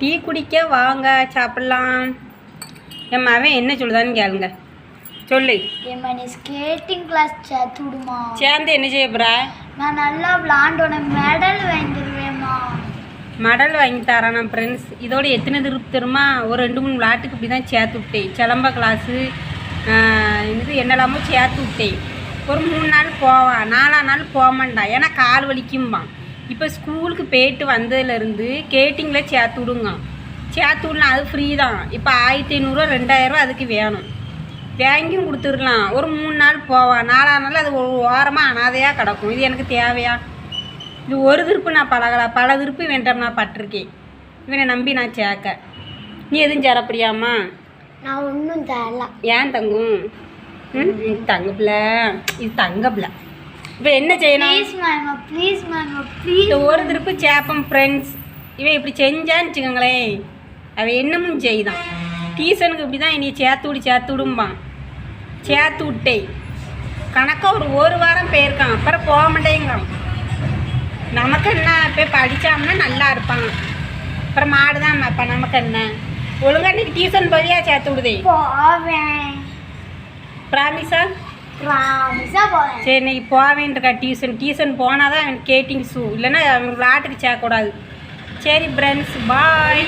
Tea குடிக்க வாங்க சாப்பிட்லாம். என் மவன் என்ன சொல்லுதான்னு கேளுங்க. சொல்லு. ஏம்மா நீ ஸ்கேட்டிங் கிளாஸ் சேர்த்து விடுமா. சேர்ந்து என்ன செய்ய போகிற? நான் நல்லா விளாண்டோன மெடல் வாங்கிடுவேம்மா. மெடல் வாங்கி தரானா ஃப்ரெண்ட்ஸ். இதோட எத்தனை திருப்பு தருமா? ஒரு 2-3 விளாட்டுக்கு இப்படி தான் சேர்த்து விட்டேன். சிலம்ப கிளாஸு இது என்னெல்லாமோ சேர்த்து விட்டேன். ஒரு 3 நாள் போவான், 4ஆம் நாள் போக மாட்டான். ஏன்னா கால் வலிக்கும்பான். இப்போ ஸ்கூலுக்கு போயிட்டு வந்ததுலேருந்து ஸ்கேட்டிங்கில் சேர்த்து விடுங்க. சேர்த்து விடலாம், அது ஃப்ரீ தான். இப்போ 1500 2000 அதுக்கு வேணும். வாங்கியும் கொடுத்துடலாம். ஒரு 3 நாள் போவான், 4ஆம் நாள் அது ஒரு ஓரமாக அனாதையாக கிடக்கும். இது எனக்கு தேவையா? இது ஒரு திருப்பு நான் பல திருப்பு வேண்டாம் நான் பட்டிருக்கேன். இவனை நம்பி நான் சேர்க்க. நீ எதுவும் சேரப்படியாம்மா? நான் ஒன்றும் தரலாம். ஏன் தங்கும்? தங்கப்பில்ல, இது தங்கப்பில்ல. இப்போ என்ன செய்யணும்? Please ma'am please. ஒரு திருப்பு சேப்பம் ஃப்ரெண்ட்ஸ். இவன் இப்படி செஞ்சான்னு வச்சுக்கோங்களேன், அவன் என்னமும் செய்தான். டியூஷனுக்கு இப்படி தான் என்னை சேர்த்து விடும்பான். சேர்த்து விட்டேன் கணக்காக ஒரு வாரம் போயிருக்கான். அப்புறம் போக மாட்டேங்கான். நமக்கு என்ன போய் படித்தான்னா நல்லா இருப்பான். அப்புறம் மாடு தான் அப்போ நமக்கு என்ன. ஒழுங்கா இன்னைக்கு டியூஷன் போவியா? சேர்த்து விடுதே. போவேன். ப்ராமிஸா? ப்ராமிஸா போவேன். சரி இன்னைக்கு போவேன்ருக்கா டியூஷன் போனால் தான் அவனுக்கு ஸ்கேட்டிங் ஷூ, இல்லைன்னா அவனுக்கு விளாட்டுக்கு சேர்க்கக்கூடாது. சரி ஃப்ரெண்ட்ஸ், பாய்.